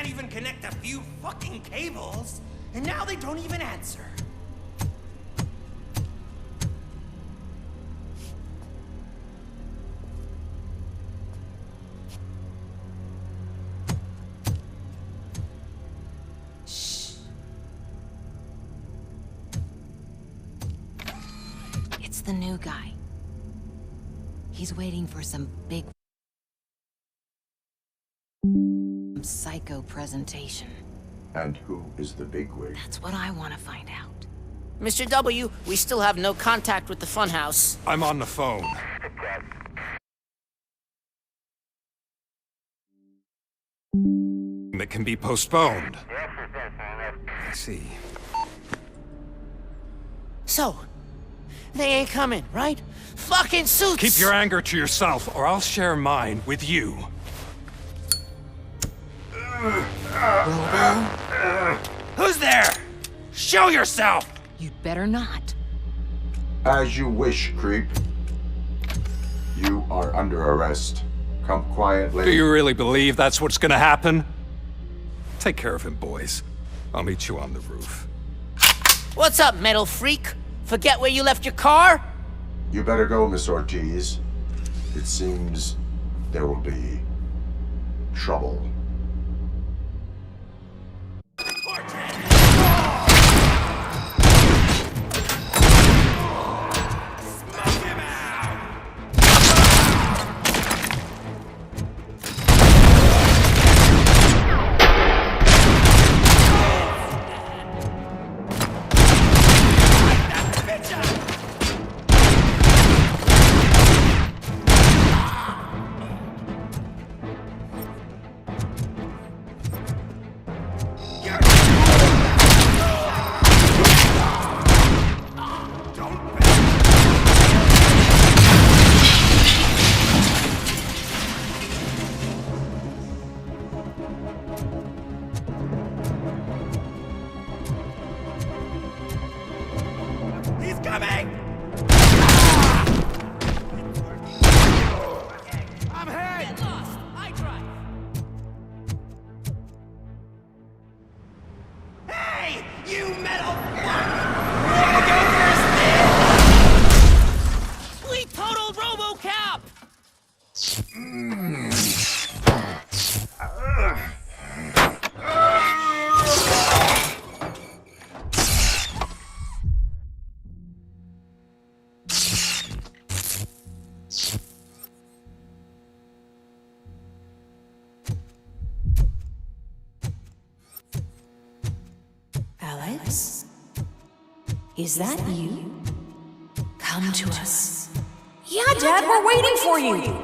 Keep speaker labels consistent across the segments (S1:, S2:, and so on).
S1: can't even connect a few fucking cables, and now they don't even answer.
S2: Shh. It's the new guy. He's waiting for some big psycho presentation.
S3: And who is the bigwig?
S2: That's what I want to find out.
S4: Mr. W, we still have no contact with the funhouse.
S5: I'm on the phone. That can be postponed. I see.
S4: So, they ain't coming, right? Fucking suits!
S5: Keep your anger to yourself, or I'll share mine with you.
S1: Who's there? Show yourself!
S2: You'd better not.
S3: As you wish, creep. You are under arrest. Come quietly.
S5: Do you really believe that's what's gonna happen? Take care of him, boys. I'll meet you on the roof.
S4: What's up, metal freak? Forget where you left your car?
S3: You better go, Miss Ortiz. It seems there will be trouble.
S1: He's coming! I'm hit!
S4: Lost. I drive.
S1: Hey! You metal fuck!
S4: We totaled Robocop!
S2: Alex? Is that you? Come to us.
S6: Yeah, Dad, we're waiting for you!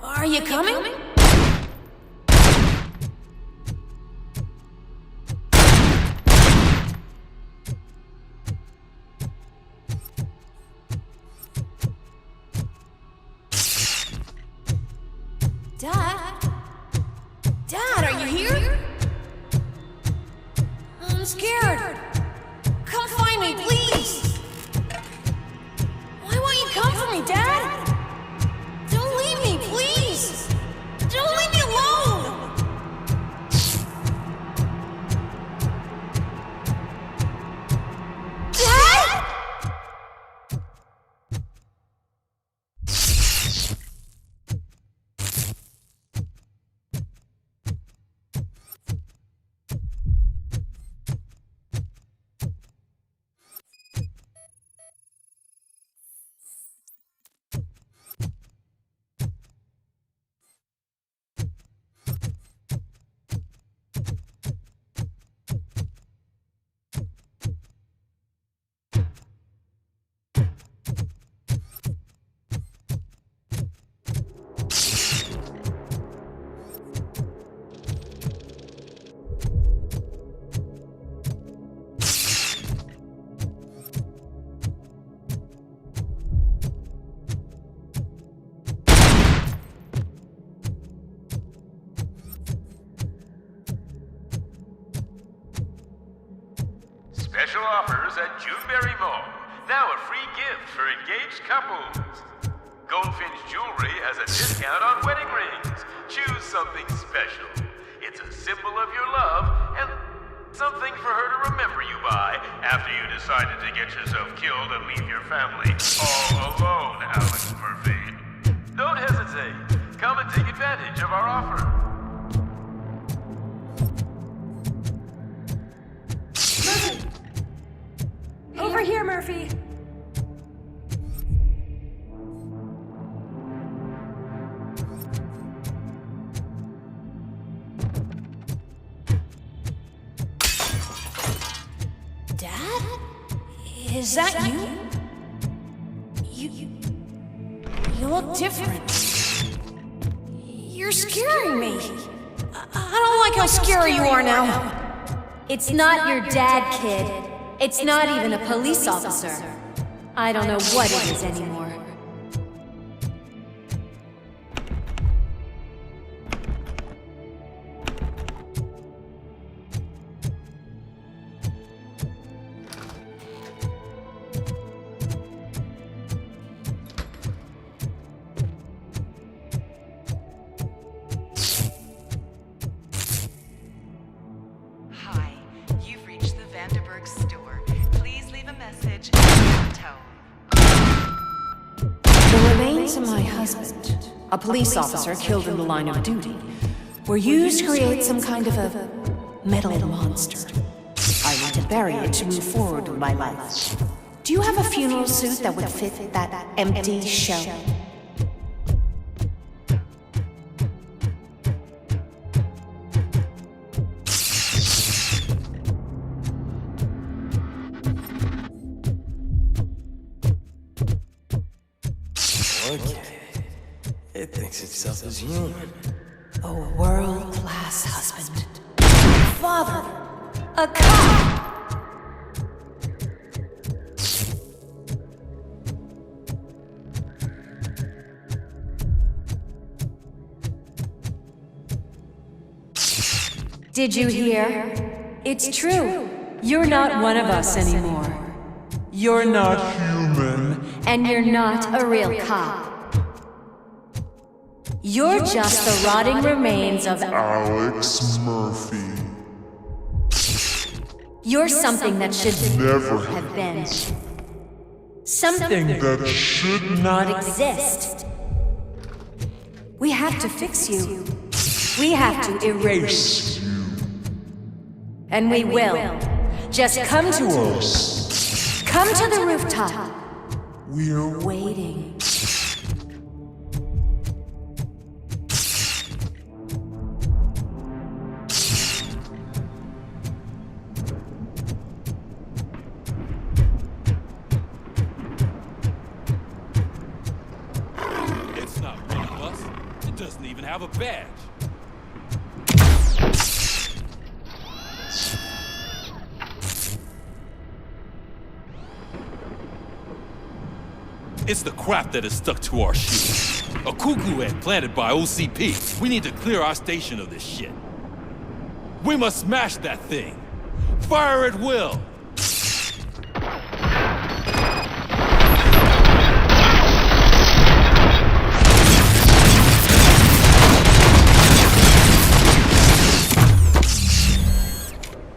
S6: Are you coming? Dad? Dad, are you here? I'm scared. Come find me, please. Why won't you come for me, Dad? Don't leave me, please! Don't leave me alone! Dad?
S7: Special offers at Juneberry Mall. Now a free gift for engaged couples. Goldfinch Jewelry has a discount on wedding rings. Choose something special. It's a symbol of your love and something for her to remember you by after you decided to get yourself killed and leave your family all alone, Alex Murphy. Don't hesitate. Come and take advantage of our offer.
S6: Murphy! Over here, Murphy! Dad? Is that you? You look different. You're scaring me. I don't like how scary you are now.
S8: It's not your dad, kid. It's not even a police officer. I don't know what it is anymore.
S6: My husband, a police officer killed in the line of duty, were used to create some kind of a metal monster. I need to bury it to move forward with my life. Do you have a funeral suit that would fit that empty shell?
S9: Okay. It thinks itself as human.
S6: A world-class husband. Father. A cop.
S8: Did you hear? It's true. You're not one of us anymore.
S9: You're not human.
S8: And you're not a real cop. You're just the rotting remains of
S10: Alex Murphy.
S8: You're something that should
S10: Never
S8: have been. Something
S10: that should
S8: not exist. We have to fix you. We have to erase
S10: you.
S8: And we will. Just come to
S10: us.
S8: Come to the rooftop.
S10: We're
S8: waiting.
S5: It's not one of us. It doesn't even have a badge. It's the crap that is stuck to our shoes. A cuckoo head planted by OCP. We need to clear our station of this shit. We must smash that thing. Fire at will.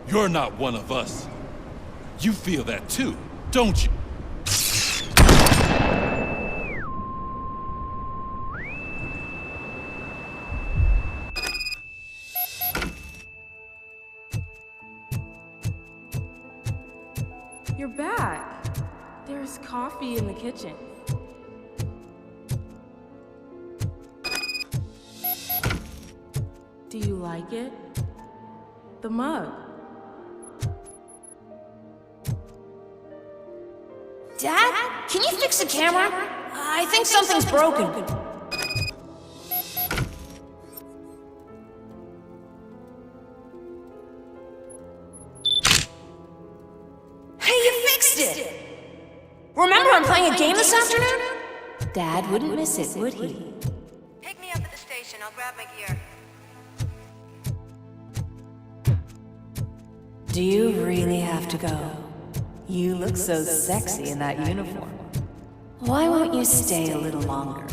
S5: You're not one of us. You feel that too, don't you?
S11: You're back. There's coffee in the kitchen. Do you like it? The mug.
S6: Dad? Can you fix the camera? I think something's broken. Hey, you fixed it! Remember I'm playing a game this afternoon? Dad wouldn't miss it, would he?
S12: Pick me up at the station. I'll grab my gear.
S6: Do you really have to go?
S2: You look so sexy in that uniform.
S8: Why won't you stay a little longer?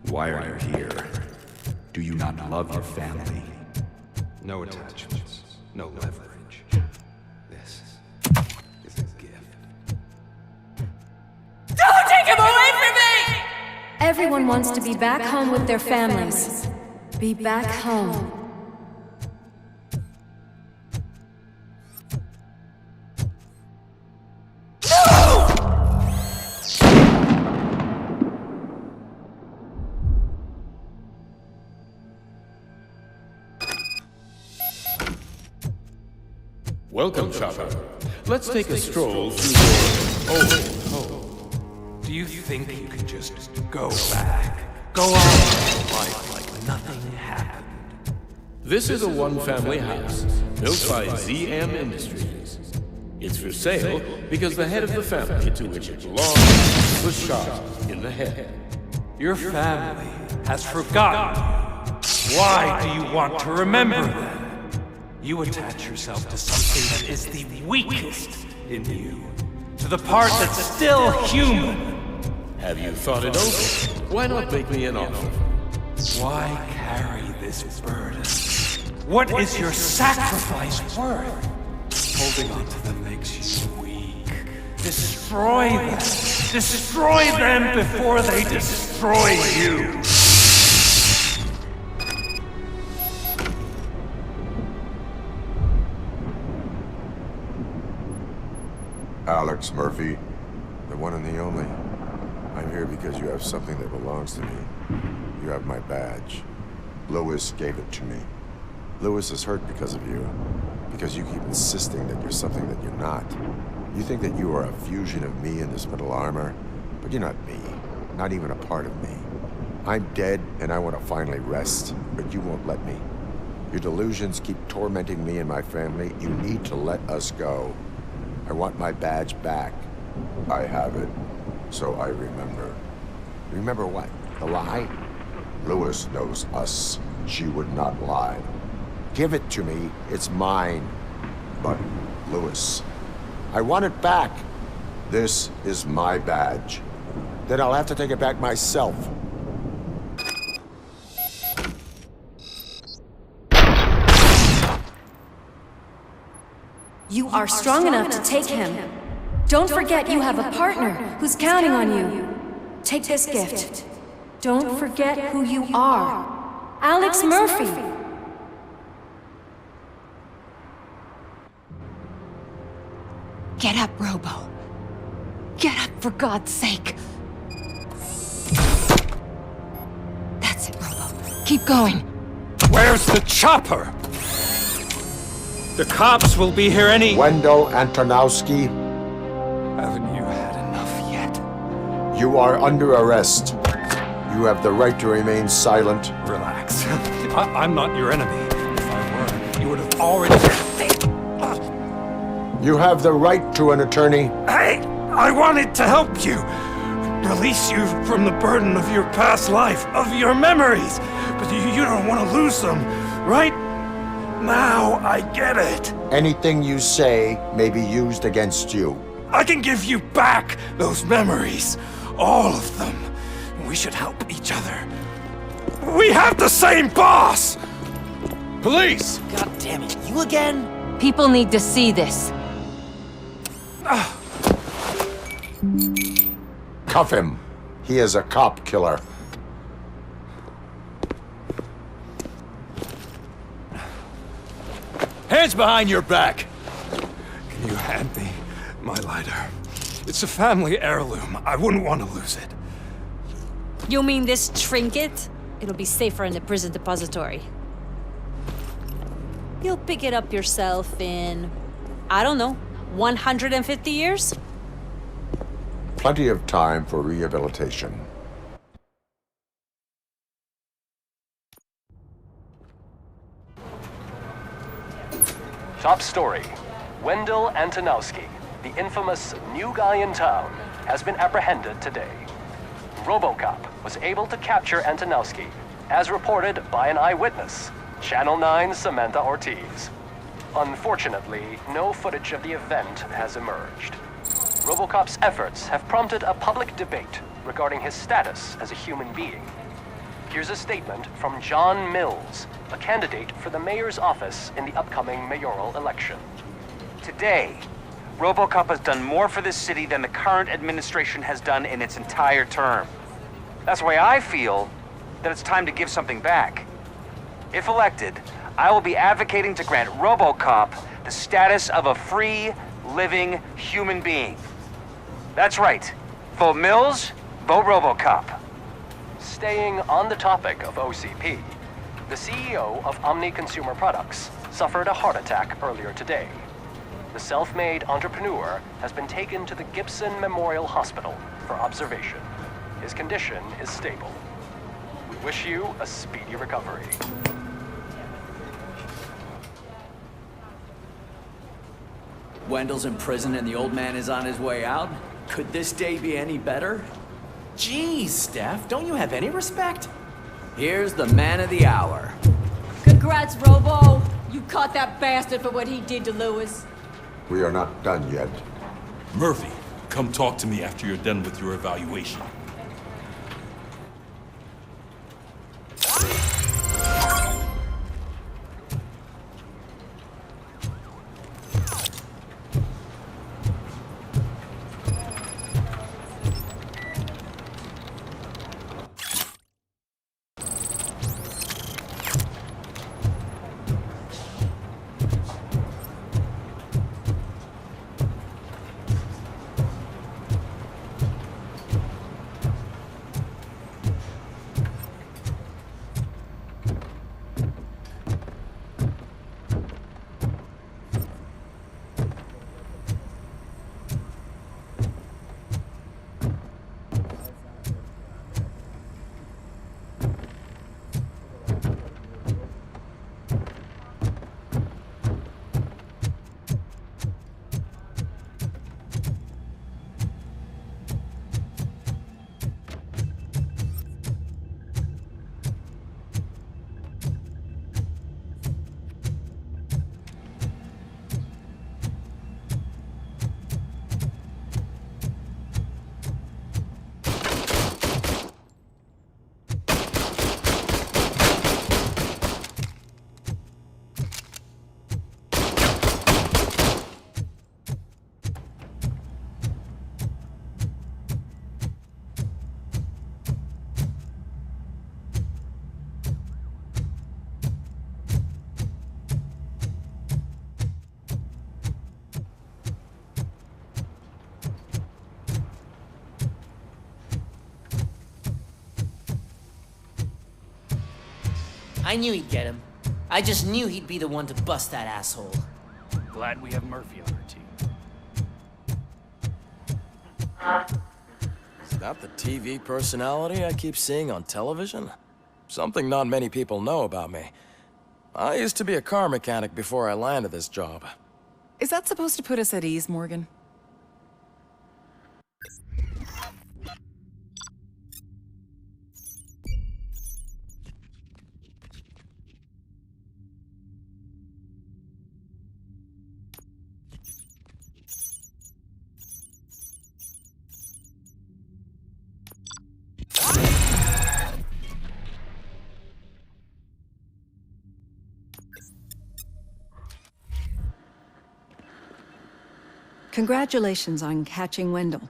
S13: Why are you here? Do you not love your family?
S14: No attachments, no leverage. This is a gift.
S6: Don't take him away from me!
S8: Everyone wants to be back home with their families. Be back home.
S5: Welcome, Chopper. Let's take a stroll through your old home.
S14: Do you think you can just go back? Go on with life like nothing happened?
S5: This is a one-family house built by ZM Industries. It's for sale because the head of the family to which it belongs was shot in the head.
S14: Your family has forgotten you. Why do you want to remember them? You attach yourself to something that is the weakest in you. To the part that's still human.
S5: Have you thought it over? Why not make me an offer?
S14: Why carry this burden? What is your sacrifice worth? Holding on to them makes you weak. Destroy them. Destroy them before they destroy you.
S3: Alex Murphy, the one and the only. I'm here because you have something that belongs to me. You have my badge. Lewis gave it to me. Lewis is hurt because of you. Because you keep insisting that you're something that you're not. You think that you are a fusion of me in this metal armor, but you're not me. Not even a part of me. I'm dead, and I want to finally rest, but you won't let me. Your delusions keep tormenting me and my family. You need to let us go. I want my badge back. I have it, so I remember. Remember what? The lie? Lewis knows us. She would not lie. Give it to me. It's mine. But, Lewis, I want it back. This is my badge. Then I'll have to take it back myself.
S8: You are strong enough to take him. Don't forget you have a partner who's counting on you. Take this gift. Don't forget who you are. Alex Murphy.
S2: Get up, Robo. Get up, for God's sake. That's it, Robo. Keep going.
S14: Where's the chopper? The cops will be here any—
S3: Wendell Antonowski.
S14: Haven't you had enough yet?
S3: You are under arrest. You have the right to remain silent.
S14: Relax. I'm not your enemy. If I were, you would have already—
S3: You have the right to an attorney.
S14: Hey! I wanted to help you! Release you from the burden of your past life, of your memories! But you don't want to lose them, right? Now I get it.
S3: Anything you say may be used against you.
S14: I can give you back those memories. All of them. We should help each other. We have the same boss!
S5: Police!
S4: God damn it, you again?
S2: People need to see this.
S3: Cuff him. He is a cop killer.
S15: Hands behind your back!
S14: Can you hand me my lighter? It's a family heirloom. I wouldn't want to lose it.
S6: You mean this trinket? It'll be safer in the prison depository. You'll pick it up yourself in, I don't know, 150 years?
S3: Plenty of time for rehabilitation.
S16: Top story. Wendell Antonowski, the infamous new guy in town, has been apprehended today. Robocop was able to capture Antonowski, as reported by an eyewitness, Channel 9's Samantha Ortiz. Unfortunately, no footage of the event has emerged. Robocop's efforts have prompted a public debate regarding his status as a human being. Here's a statement from John Mills, a candidate for the mayor's office in the upcoming mayoral election.
S17: Today, Robocop has done more for this city than the current administration has done in its entire term. That's why I feel that it's time to give something back. If elected, I will be advocating to grant Robocop the status of a free, living human being. That's right. Vote Mills, vote Robocop.
S16: Staying on the topic of OCP, the CEO of Omni Consumer Products suffered a heart attack earlier today. The self-made entrepreneur has been taken to the Gibson Memorial Hospital for observation. His condition is stable. We wish you a speedy recovery.
S15: Wendell's in prison and the old man is on his way out? Could this day be any better?
S1: Jeez, Steph, don't you have any respect?
S15: Here's the man of the hour.
S6: Congrats, Robo! You caught that bastard for what he did to Lewis.
S3: We are not done yet.
S5: Murphy, come talk to me after you're done with your evaluation.
S4: I knew he'd get him. I just knew he'd be the one to bust that asshole.
S18: Glad we have Murphy on our team.
S9: Is that the TV personality I keep seeing on television? Something not many people know about me. I used to be a car mechanic before I landed this job.
S19: Is that supposed to put us at ease, Morgan? Congratulations on catching Wendell.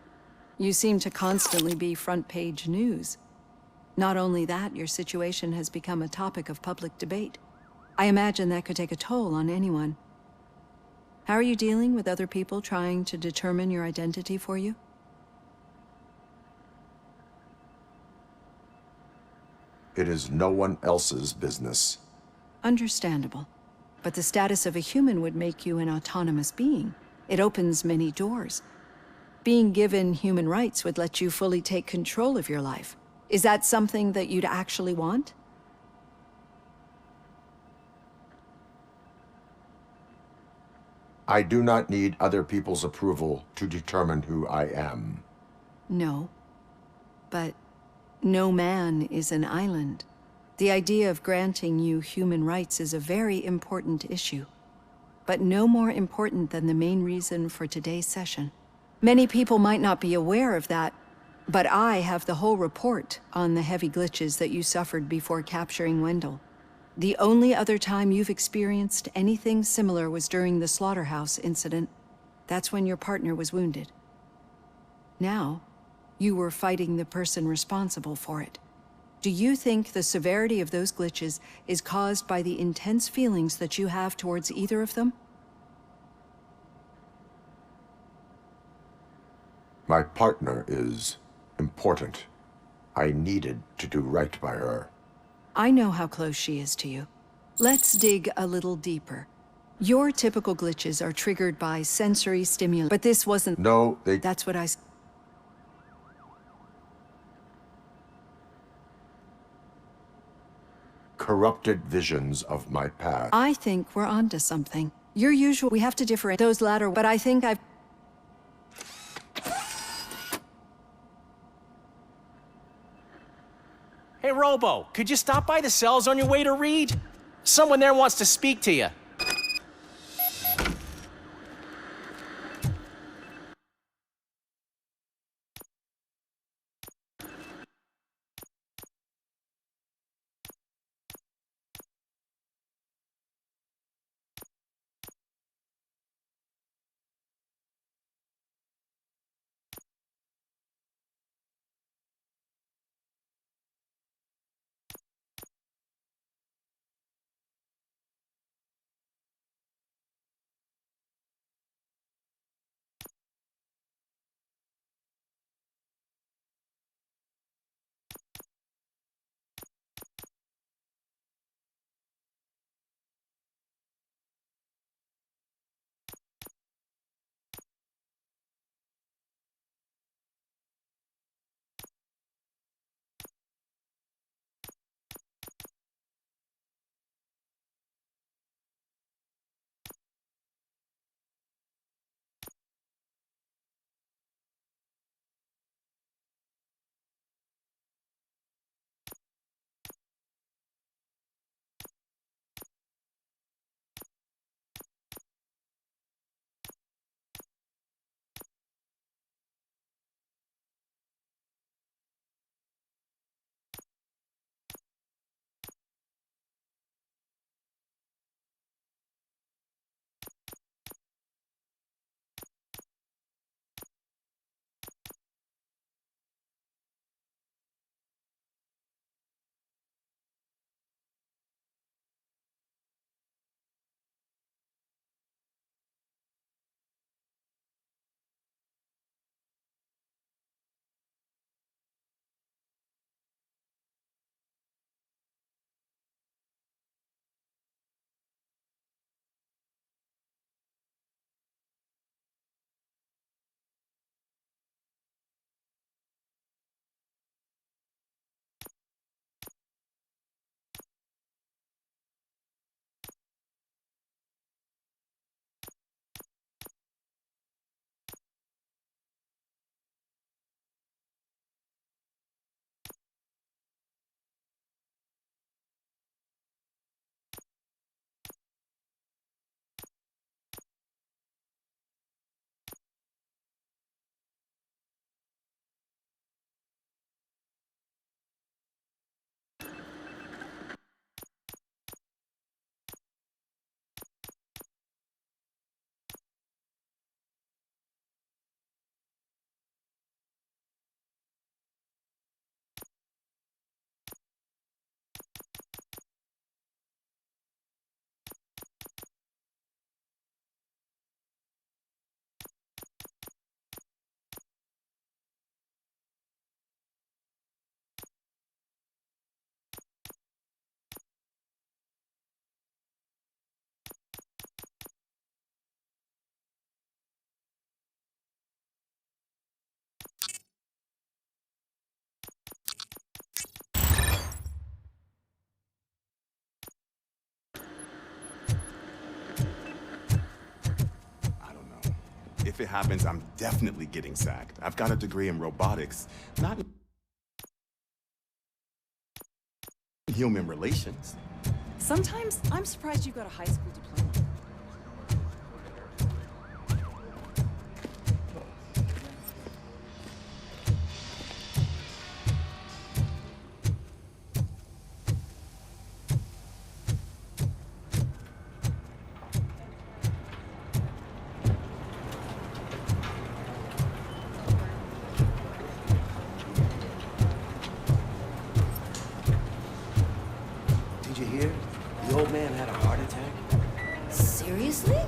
S19: You seem to constantly be front-page news. Not only that, your situation has become a topic of public debate. I imagine that could take a toll on anyone. How are you dealing with other people trying to determine your identity for you?
S3: It is no one else's business.
S19: Understandable. But the status of a human would make you an autonomous being. It opens many doors. Being given human rights would let you fully take control of your life. Is that something that you'd actually want?
S3: I do not need other people's approval to determine who I am.
S19: No. But no man is an island. The idea of granting you human rights is a very important issue, but no more important than the main reason for today's session. Many people might not be aware of that, but I have the whole report on the heavy glitches that you suffered before capturing Wendell. The only other time you've experienced anything similar was during the slaughterhouse incident. That's when your partner was wounded. Now, you were fighting the person responsible for it. Do you think the severity of those glitches is caused by the intense feelings that you have towards either of them?
S3: My partner is important. I needed to do right by her.
S19: I know how close she is to you. Let's dig a little deeper. Your typical glitches are triggered by sensory stimuli, but this wasn't...
S3: No,
S19: That's what I...
S3: Corrupted visions of my past.
S19: I think we're onto something. Your usual... We have to differentiate those latter, but I think I've...
S20: Hey, Robo, could you stop by the cells on your way to Reed? Someone there wants to speak to you.
S21: if it happens, I'm definitely getting sacked. I've got a degree in robotics, not in human relations.
S22: Sometimes I'm surprised you got a high school diploma.
S23: Did you hear? The old man had a heart attack.
S8: Seriously?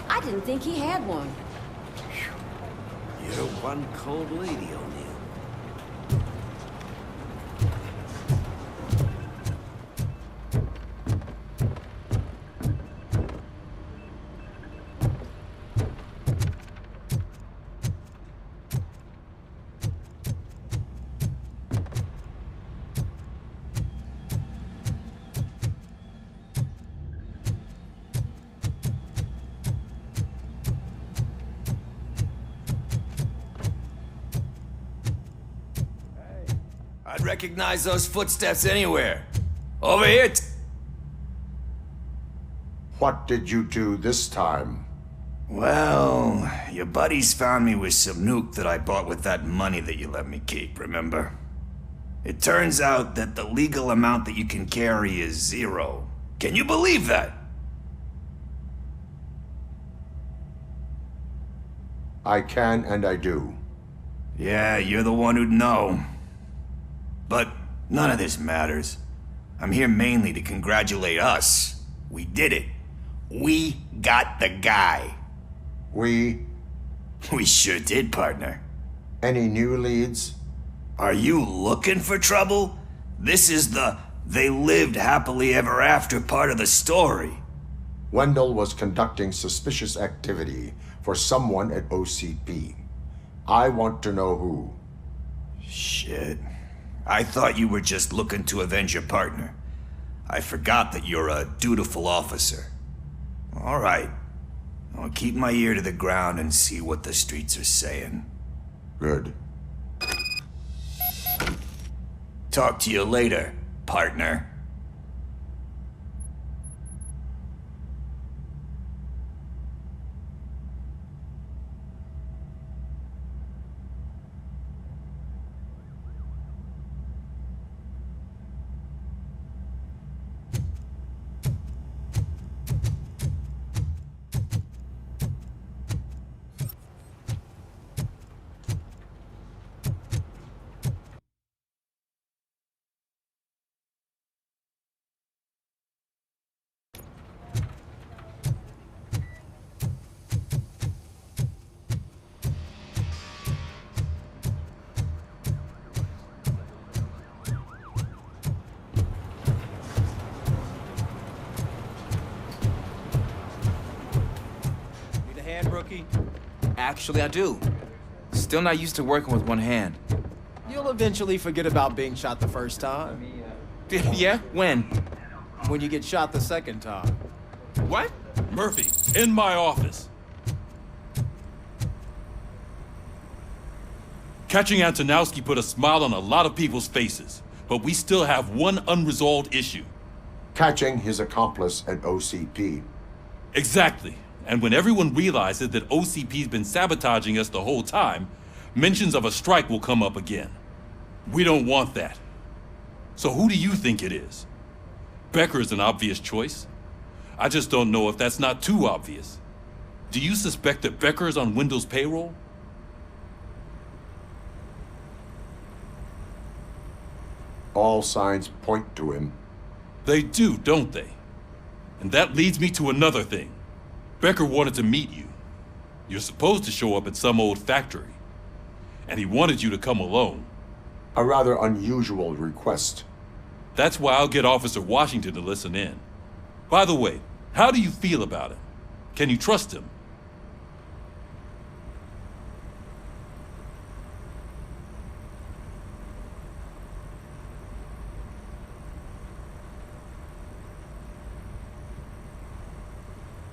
S8: I didn't think he had one.
S23: You're one cold lady, O'Neill.
S24: I'd recognize those footsteps anywhere. Over here.
S3: What did you do this time?
S24: Well, your buddies found me with some nuke that I bought with that money that you let me keep, remember? It turns out that the legal amount that you can carry is 0. Can you believe that?
S3: I can and I do.
S24: Yeah, you're the one who'd know. But none of this matters. I'm here mainly to congratulate us. We did it. We got the guy.
S3: We
S24: sure did, partner.
S3: Any new leads?
S24: Are you looking for trouble? This is the they lived happily ever after part of the story.
S3: Wendell was conducting suspicious activity for someone at OCP. I want to know who.
S24: Shit. I thought you were just looking to avenge your partner. I forgot that you're a dutiful officer. All right. I'll keep my ear to the ground and see what the streets are saying.
S3: Good.
S24: Talk to you later, partner.
S25: Rookie? Actually, I do. Still not used to working with one hand.
S20: You'll eventually forget about being shot the first time.
S25: Yeah? When?
S20: When you get shot the second time.
S25: What?
S5: Murphy, in my office. Catching Antonowski put a smile on a lot of people's faces, but we still have one unresolved issue.
S3: Catching his accomplice at OCP.
S5: Exactly. And when everyone realizes that OCP's been sabotaging us the whole time, mentions of a strike will come up again. We don't want that. So who do you think it is? Becker is an obvious choice. I just don't know if that's not too obvious. Do you suspect that Becker is on Wendell's payroll?
S3: All signs point to him.
S5: They do, don't they? And that leads me to another thing. Becker wanted to meet you. You're supposed to show up at some old factory. And he wanted you to come alone.
S3: A rather unusual request.
S5: That's why I'll get Officer Washington to listen in. By the way, how do you feel about him? Can you trust him?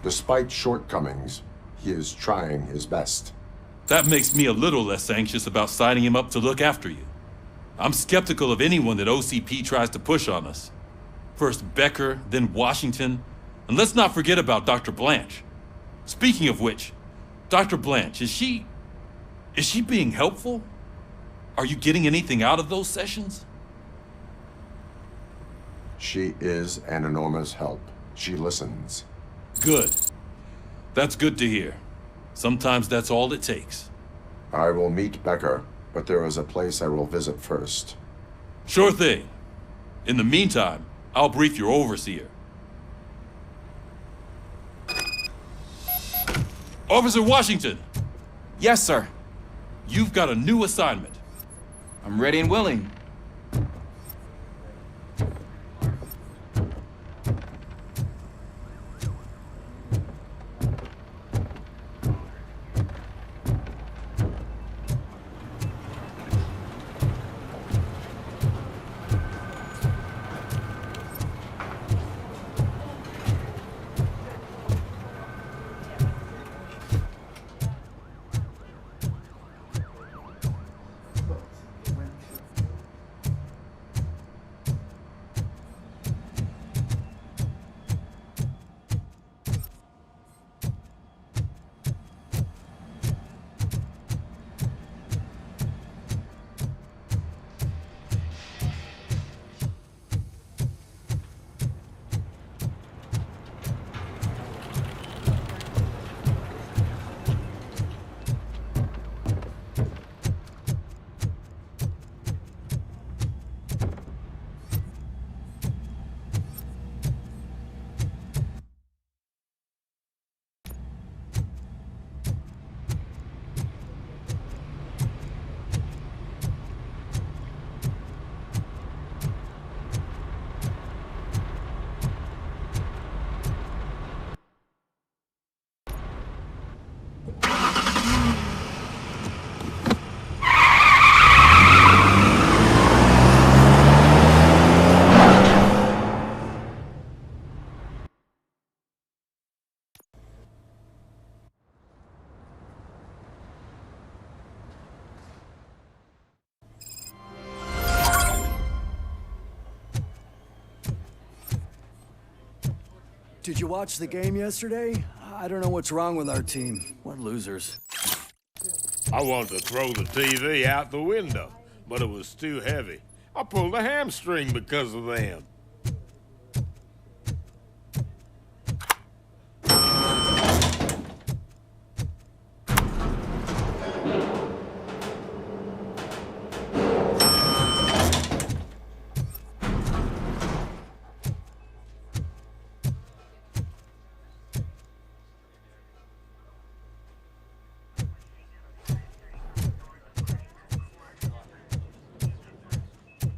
S3: Despite shortcomings, He is trying his best.
S5: That makes me a little less anxious about signing him up to look after you. I'm skeptical of anyone that OCP tries to push on us. First Becker, then Washington, and let's not forget about Dr. Blanche. Speaking of which, Dr. Blanche, is she being helpful? Are you getting anything out of those sessions?
S3: She is an enormous help. She listens.
S5: Good. That's good to hear. Sometimes that's all it takes.
S3: I will meet Becker, but there is a place I will visit first.
S5: Sure thing. In the meantime, I'll brief your overseer. Officer Washington!
S25: Yes, sir.
S5: You've got a new assignment.
S25: I'm ready and willing.
S7: Did you watch the game yesterday? I don't know what's wrong with our team. What losers.
S10: I wanted to throw the TV out the window, but it was too heavy. I pulled a hamstring because of them.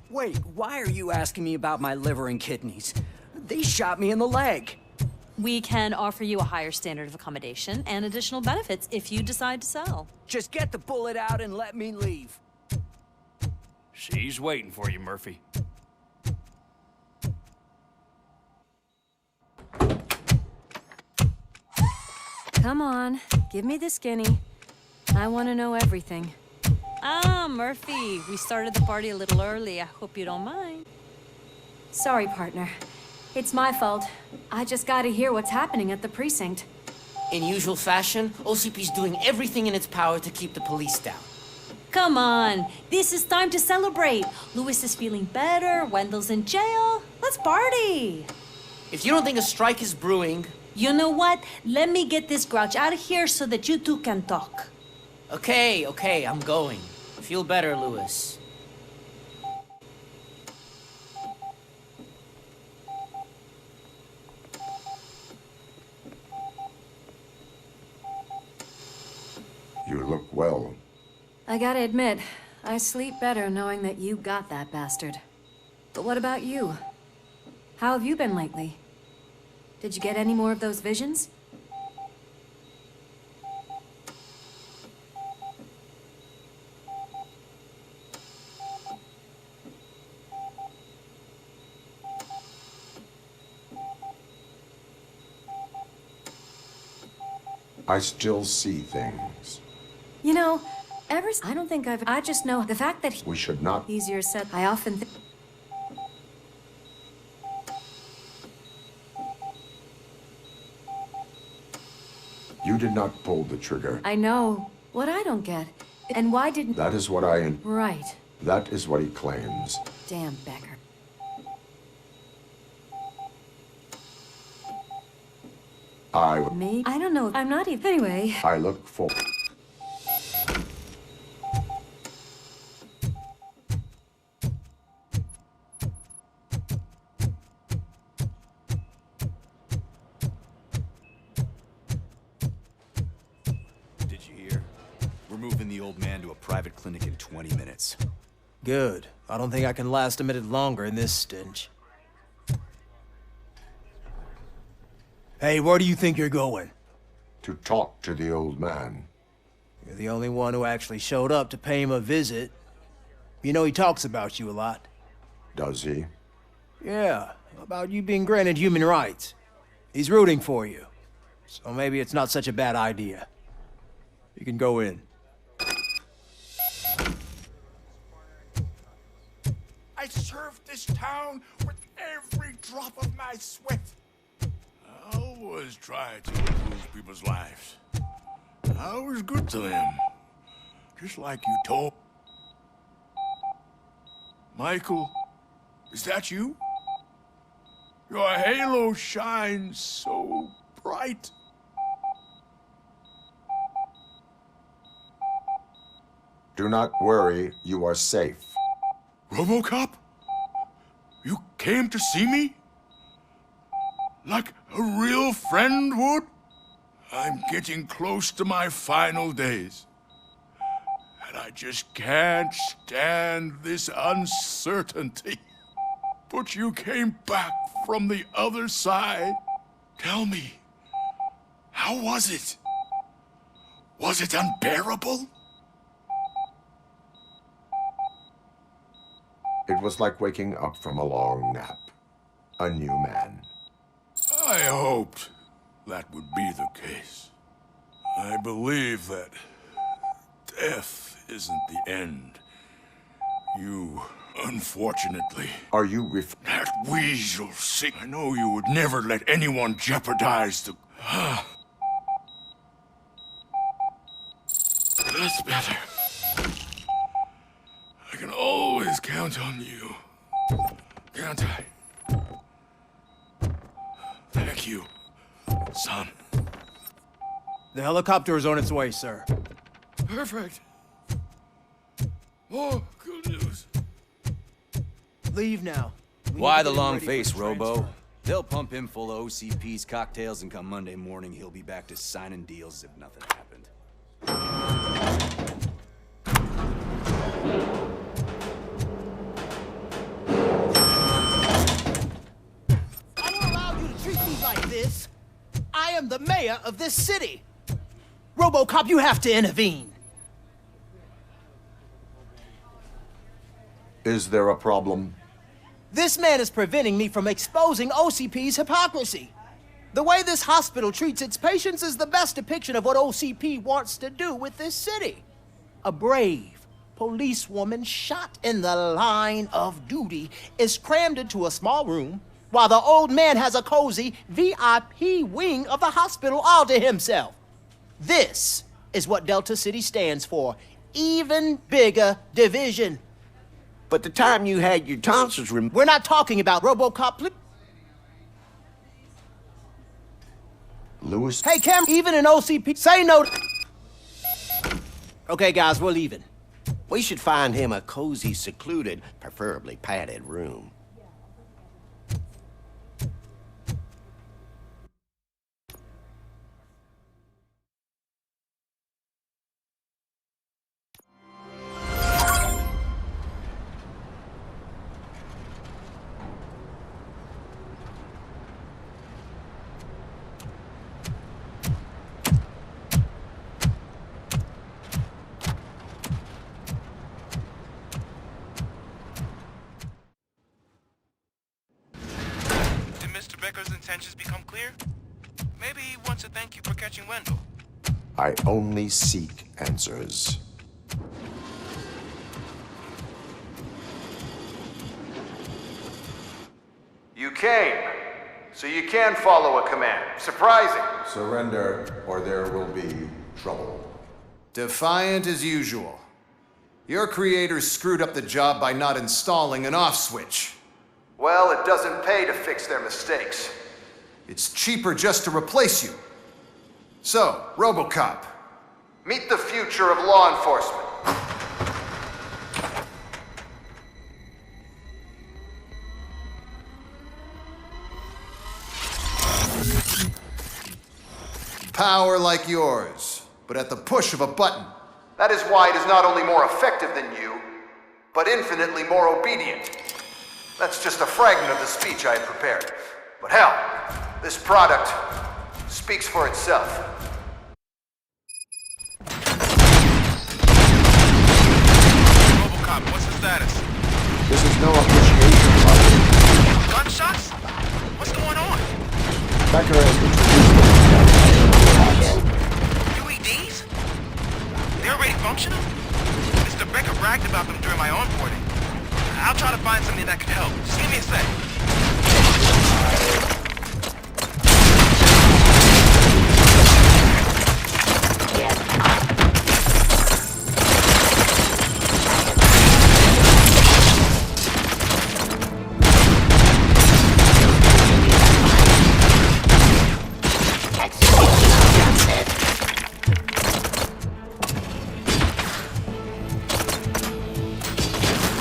S7: Wait, why are you asking me about my liver and kidneys? They shot me in the leg.
S6: We can offer you a higher standard of accommodation and additional benefits if you decide to sell.
S7: Just get the bullet out and let me leave.
S18: She's waiting for you, Murphy.
S8: Come on, give me the skinny. I want to know everything.
S6: Ah, Murphy, we started the party a little early. I hope you don't mind.
S8: Sorry, partner. It's my fault. I just gotta hear what's happening at the precinct.
S4: In usual fashion, OCP's doing everything in its power to keep the police down.
S6: Come on, this is time to celebrate. Louis is feeling better, Wendell's in jail. Let's party.
S4: If you don't think a strike is brewing...
S6: You know what? Let me get this grouch out of here so that you two can talk.
S4: Okay, I'm going. Feel better, Louis.
S3: You look well.
S8: I gotta admit, I sleep better knowing that you got that bastard. But what about you? How have you been lately? Did you get any more of those visions?
S3: I still see things.
S8: You know, I don't think I just know the fact that
S3: We should not.
S8: easier said. I often think.
S3: You did not pull the trigger.
S8: I know. What I don't get. And why didn't.
S3: That is what I...
S8: Right.
S3: That is what he claims.
S8: Damn Becker. Me? I don't know. I'm not even. Anyway.
S3: I look for...
S2: Did you hear? We're moving the old man to a private clinic in 20 minutes.
S20: Good. I don't think I can last a minute longer in this stench. Hey, where do you think you're going?
S3: To talk to the old man.
S20: You're the only one who actually showed up to pay him a visit. You know he talks about you a lot.
S3: Does he?
S20: Yeah, about you being granted human rights. He's rooting for you. So maybe it's not such a bad idea. You can go in.
S11: I served this town with every drop of my sweat. I always tried to improve people's lives. I was good to them. Just like you told. Michael, is that you? Your halo shines so bright.
S3: Do not worry, you are safe.
S11: Robocop? You came to see me? Like a real friend would? I'm getting close to my final days. And I just can't stand this uncertainty. But you came back from the other side. Tell me, how was it? Was it unbearable?
S3: It was like waking up from a long nap. A new man.
S11: I hoped that would be the case. I believe that death isn't the end. You, unfortunately...
S3: Are you
S11: That weasel sick. I know you would never let anyone jeopardize the... That's better. I can always count on you. Can't I? Thank you, son.
S20: The helicopter is on its way, sir.
S11: Perfect. More good news.
S20: Leave now.
S2: Why the long face, Robo? They'll pump him full of OCP's cocktails, and come Monday morning, he'll be back to signing deals as if nothing happened.
S20: I don't allow you to treat me like this. I am the mayor of this city. Robocop, you have to intervene.
S3: Is there a problem?
S20: This man is preventing me from exposing OCP's hypocrisy. The way this hospital treats its patients is the best depiction of what OCP wants to do with this city. A brave policewoman shot in the line of duty is crammed into a small room while the old man has a cozy VIP wing of the hospital all to himself. This is what Delta City stands for. Even bigger division.
S23: But the time you had your tonsils removed...
S20: We're not talking about Robocop.
S3: Lewis...
S20: Hey, Cam, even an OCP, say no to... Okay, guys, we're leaving.
S23: We should find him a cozy, secluded, preferably padded room.
S12: Becker's intentions become clear? Maybe he wants to thank you for catching Wendell.
S3: I only seek answers.
S12: You came, so you can follow a command. Surprising.
S3: Surrender, or there will be trouble.
S12: Defiant as usual. Your creators screwed up the job by not installing an off switch. Well, it doesn't pay to fix their mistakes. It's cheaper just to replace you. So, Robocop, meet the future of law enforcement. Power like yours, but at the push of a button. That is why it is not only more effective than you, but infinitely more obedient. That's just a fragment of the speech I had prepared. But hell, this product speaks for itself.
S13: Robocop, what's the status?
S3: This is no appreciation party.
S13: Gunshots? What's going on?
S3: Becker has introduced
S13: UEDs? They're already functional? Mr. Becker bragged about them during my onboarding. I'll try to find something that could help. Just give me a sec.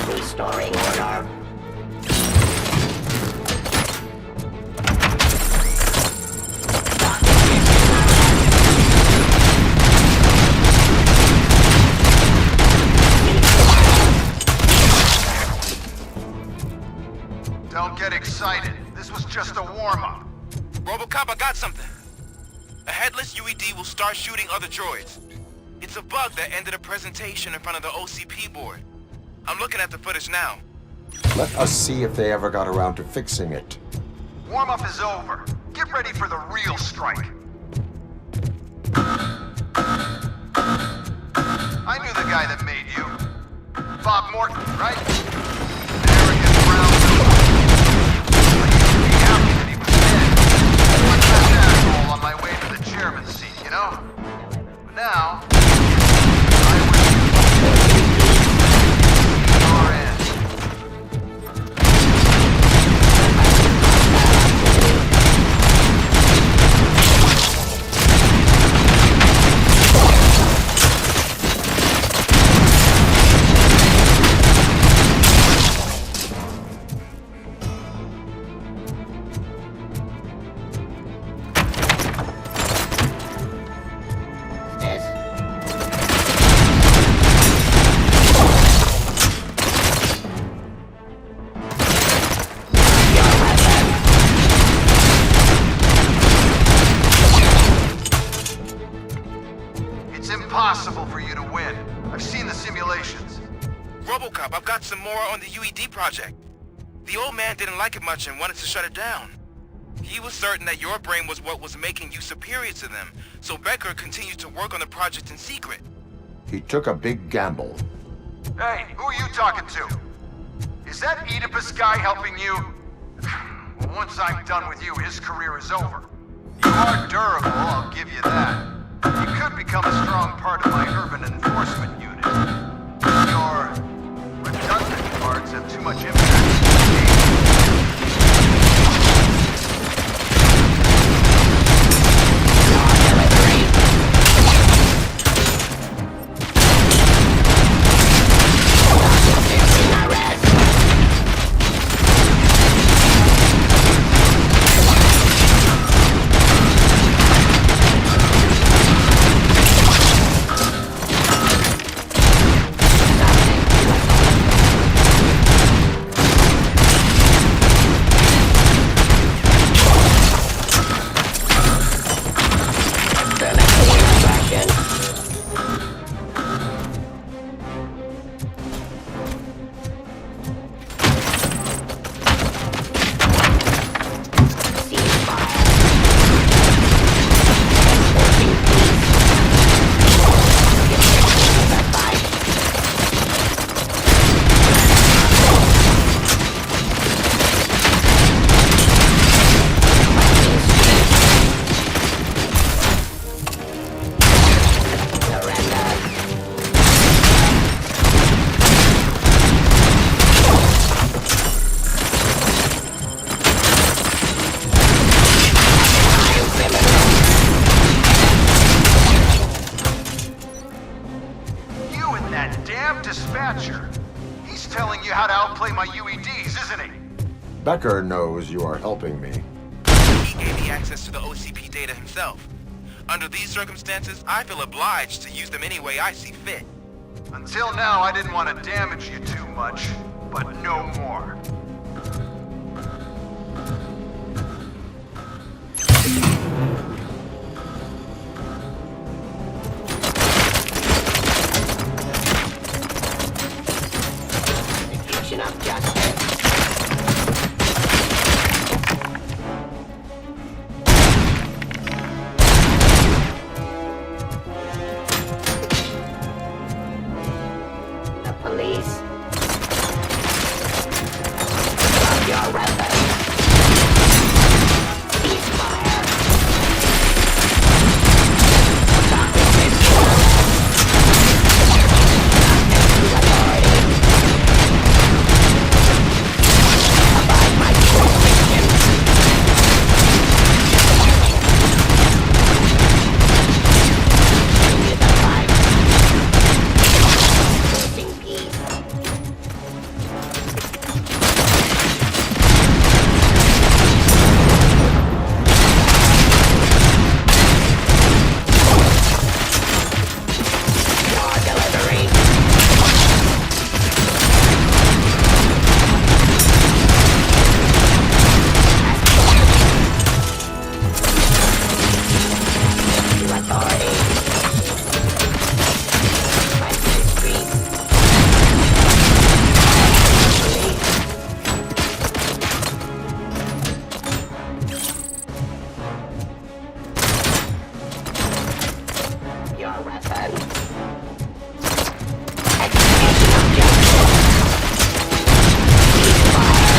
S14: Restoring order.
S12: Don't get excited. This was just a warm-up.
S13: Robocop, I got something. A headless UED will start shooting other droids. It's a bug that ended a presentation in front of the OCP board. I'm looking at the footage now.
S3: Let us see if they ever got around to fixing it.
S12: Warm-up is over. Get ready for the real strike. I knew the guy that made you. Bob Morton, right? Arrogant brown noser. I used to be happy that he was dead. I went past that asshole on my way to the chairman's seat, you know? But now, I wish your end. It's impossible for you to win. I've seen the simulations.
S13: Robocop, I've got some more on the UED project. The old man didn't like it much and wanted to shut it down. He was certain that your brain was what was making you superior to them, so Becker continued to work on the project in secret.
S3: He took a big gamble.
S12: Hey, who are you talking to? Is that Oedipus guy helping you? Well, once I'm done with you, his career is over. You are durable, I'll give you that. You could become a strong part of my urban enforcement unit. Your redundant parts have too much impact. UEDs, isn't he?
S3: Becker knows you are helping me.
S13: He gave me access to the OCP data himself. Under these circumstances, I feel obliged to use them any way I see fit.
S12: Until now, I didn't want to damage you too much, but no more.
S14: Execution of justice. The police. Drop your weapons. Ceasefire. Stop this abide my jurisdiction. With the fight. Losing peace. Your delivery. To authority. Western Street. Your weapon. Execution of justice. Ceasefire.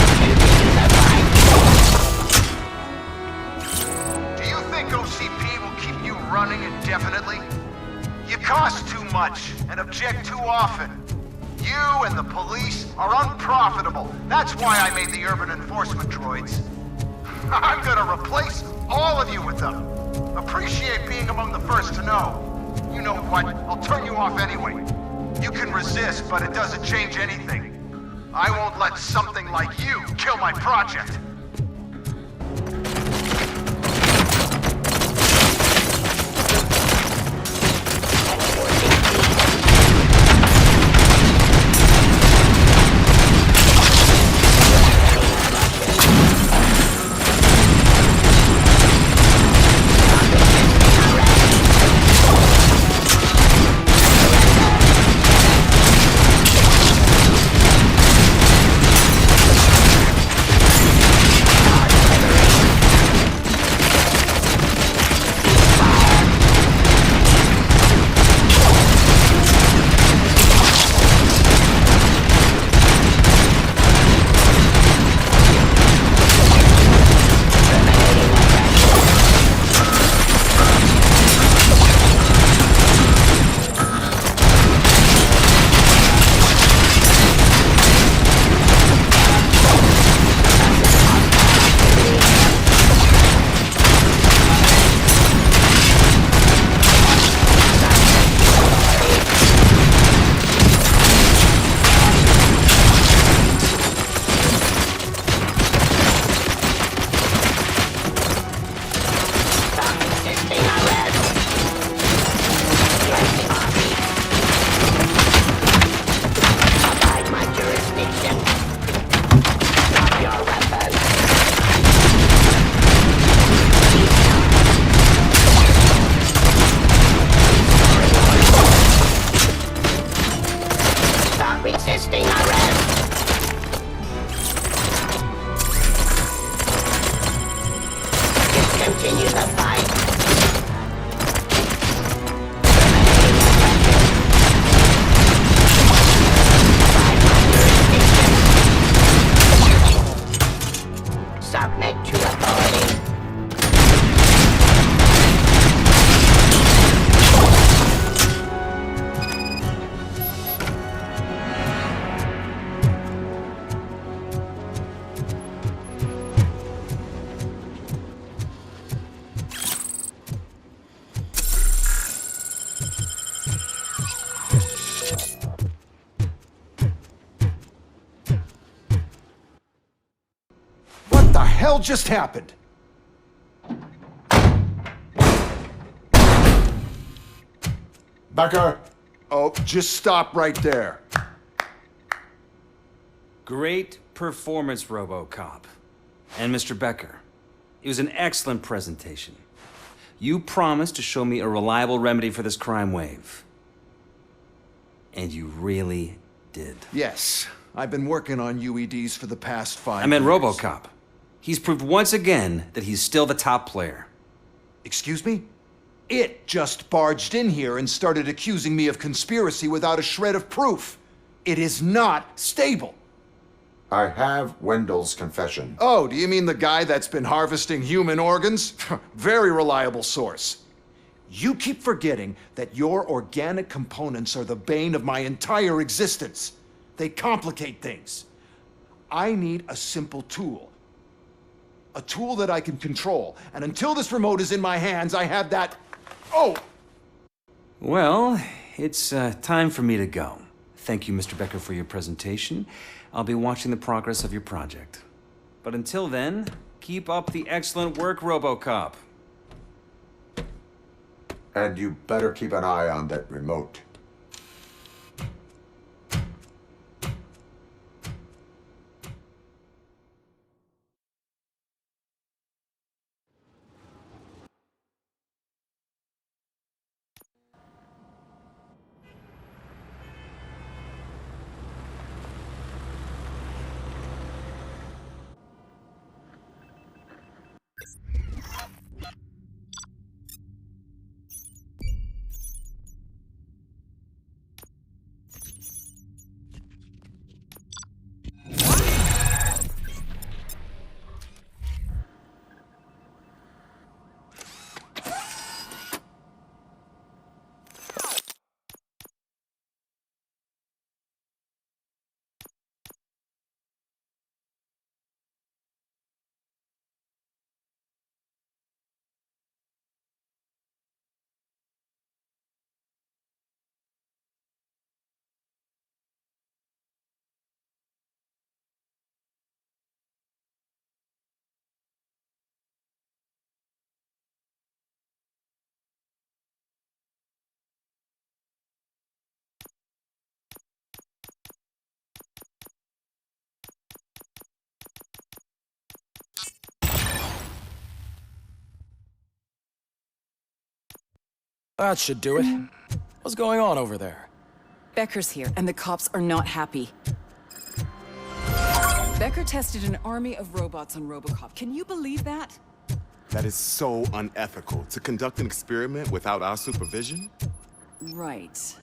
S14: Continue the fight.
S12: Do you think OCP will keep you running indefinitely? You cost too much and object too often. You and the police are unprofitable. That's why I made the urban enforcement droids. I'm gonna replace all of you with them. Appreciate being among the first to know. You know what? I'll turn you off anyway. You can resist, but it doesn't change anything. I won't let something like you kill my project.
S1: hell just happened?
S3: Becker!
S1: Oh, just stop right there.
S18: Great performance, Robocop. And Mr. Becker, it was an excellent presentation. You promised to show me a reliable remedy for this crime wave. And you really did.
S1: Yes, I've been working on UEDs for the past 5
S18: I meant
S1: years.
S18: Robocop. He's proved once again that he's still the top player.
S1: Excuse me? It just barged in here and started accusing me of conspiracy without a shred of proof. It is not stable.
S3: I have Wendell's confession.
S1: Oh, do you mean the guy that's been harvesting human organs? Very reliable source. You keep forgetting that your organic components are the bane of my entire existence. They complicate things. I need a simple tool. A tool that I can control. And until this remote is in my hands, I have that... Oh!
S18: Well, it's time for me to go. Thank you, Mr. Becker, for your presentation. I'll be watching the progress of your project. But until then, keep up the excellent work, Robocop.
S3: And you better keep an eye on that remote.
S9: That should do it. What's going on over there?
S22: Becker's here, and the cops are not happy. Becker tested an army of robots on Robocop. Can you believe that?
S21: That is so unethical. To conduct an experiment without our supervision?
S22: Right.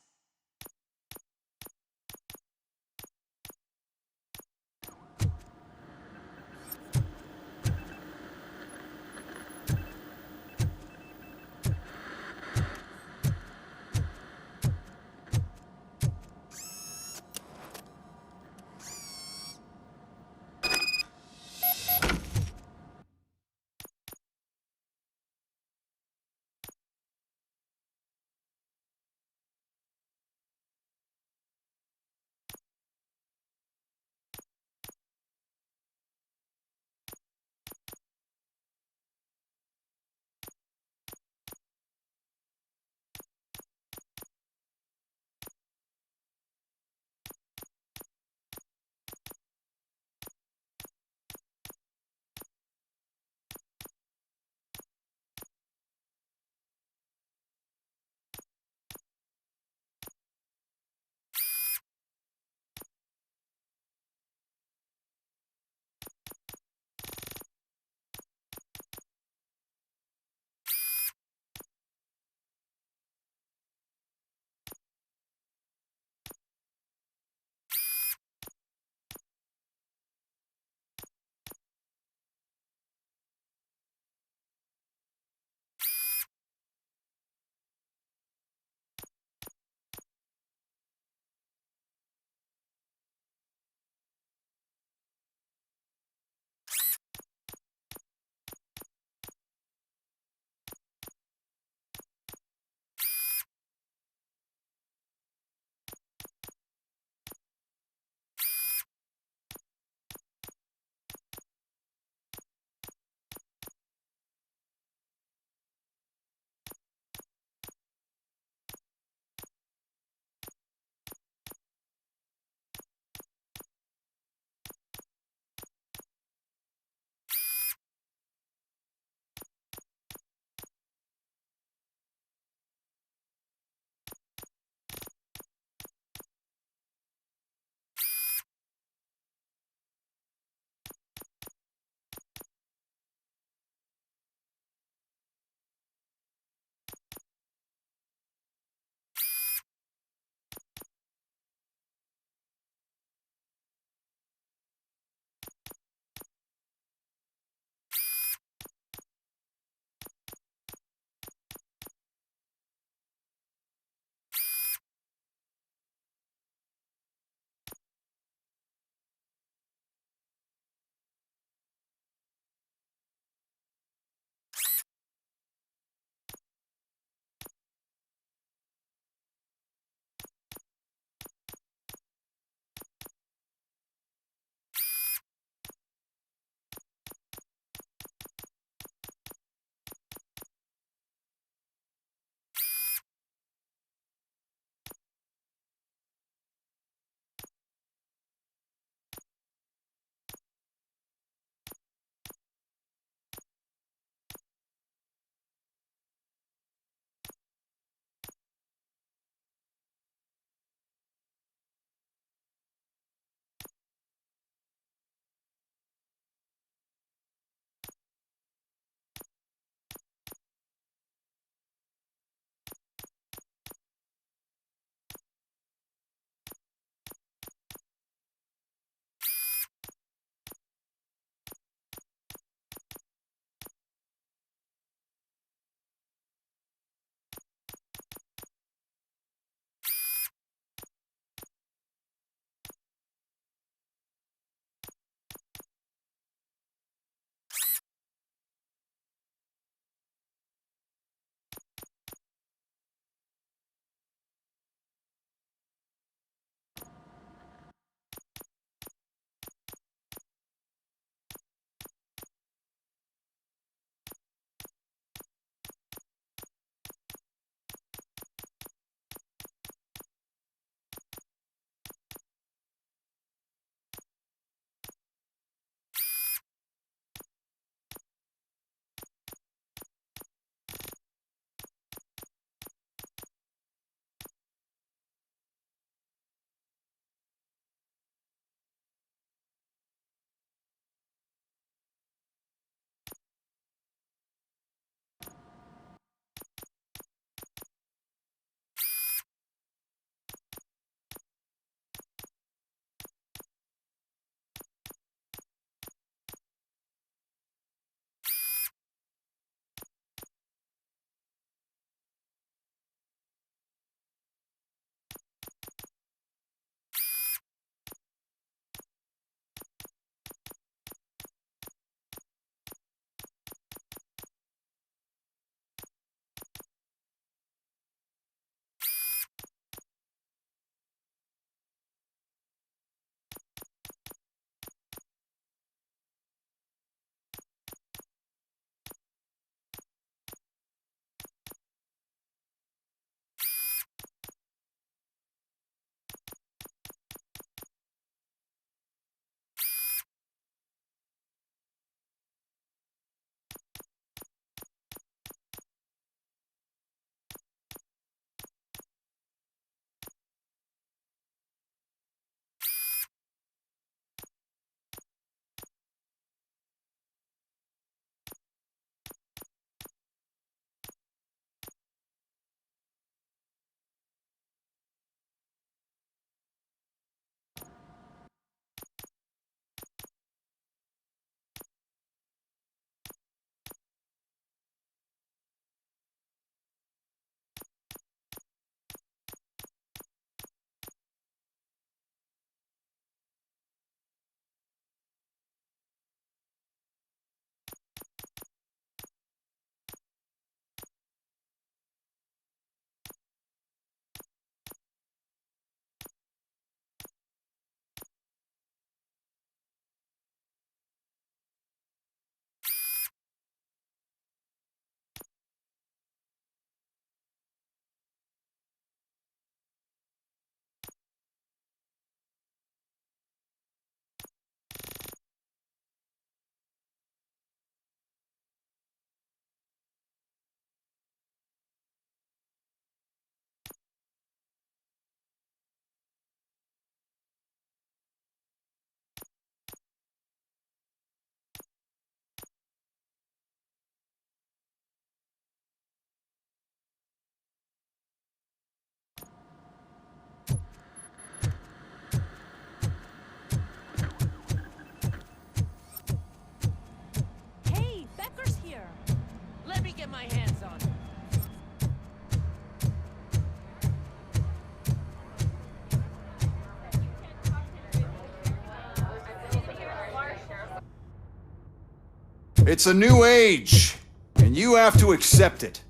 S1: It's a new age, and you have to accept it.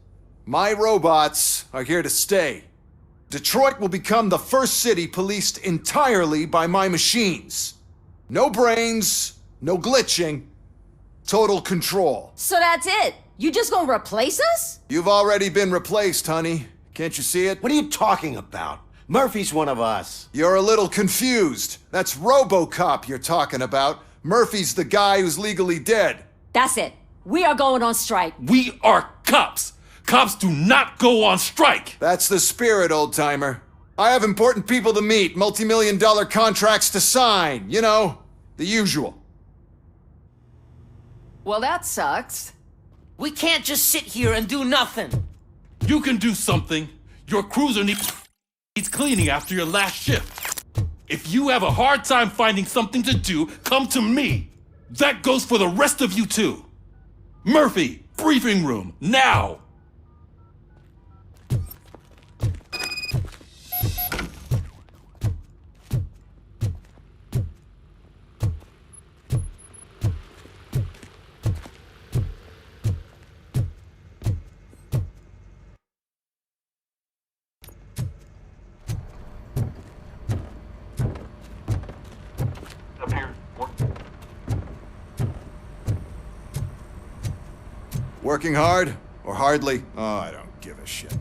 S1: My robots are here to stay. Detroit will become the first city policed entirely by my machines. No brains, no glitching, total control.
S6: So that's it? You just gonna replace us?
S1: You've already been replaced, honey. Can't you see it?
S23: What are you talking about? Murphy's one of us.
S1: You're a little confused. That's Robocop you're talking about. Murphy's the guy who's legally dead.
S6: That's it. We are going on strike.
S5: We are cops. Cops do not go on strike.
S1: That's the spirit, old-timer. I have important people to meet, multi-million-dollar contracts to sign. You know, the usual.
S6: Well, that sucks.
S4: We can't just sit here and do nothing.
S5: You can do something. Your cruiser needs cleaning after your last shift. If you have a hard time finding something to do, come to me. That goes for the rest of you too. Murphy, briefing room, now!
S1: Working hard or hardly? Oh, I don't give a shit.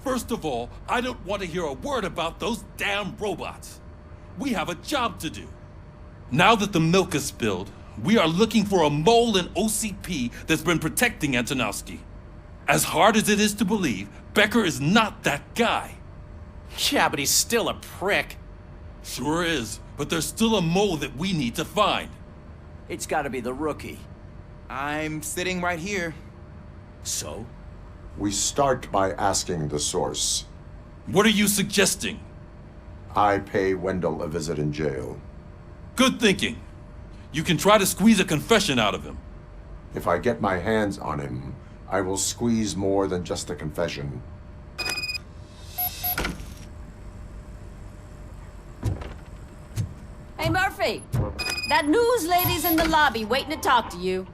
S5: First of all, I don't want to hear a word about those damn robots. We have a job to do. Now that the milk is spilled, we are looking for a mole in OCP that's been protecting Antonowski. As hard as it is to believe, Becker is not that guy.
S15: Yeah, but he's still a prick.
S5: Sure is, but there's still a mole that we need to find.
S16: It's gotta be the rookie.
S25: I'm sitting right here.
S16: So?
S3: We start by asking the source.
S5: What are you suggesting?
S3: I pay Wendell a visit in jail.
S5: Good thinking. You can try to squeeze a confession out of him.
S3: If I get my hands on him, I will squeeze more than just a confession.
S6: Hey, Murphy. That news lady's in the lobby waiting to talk to you.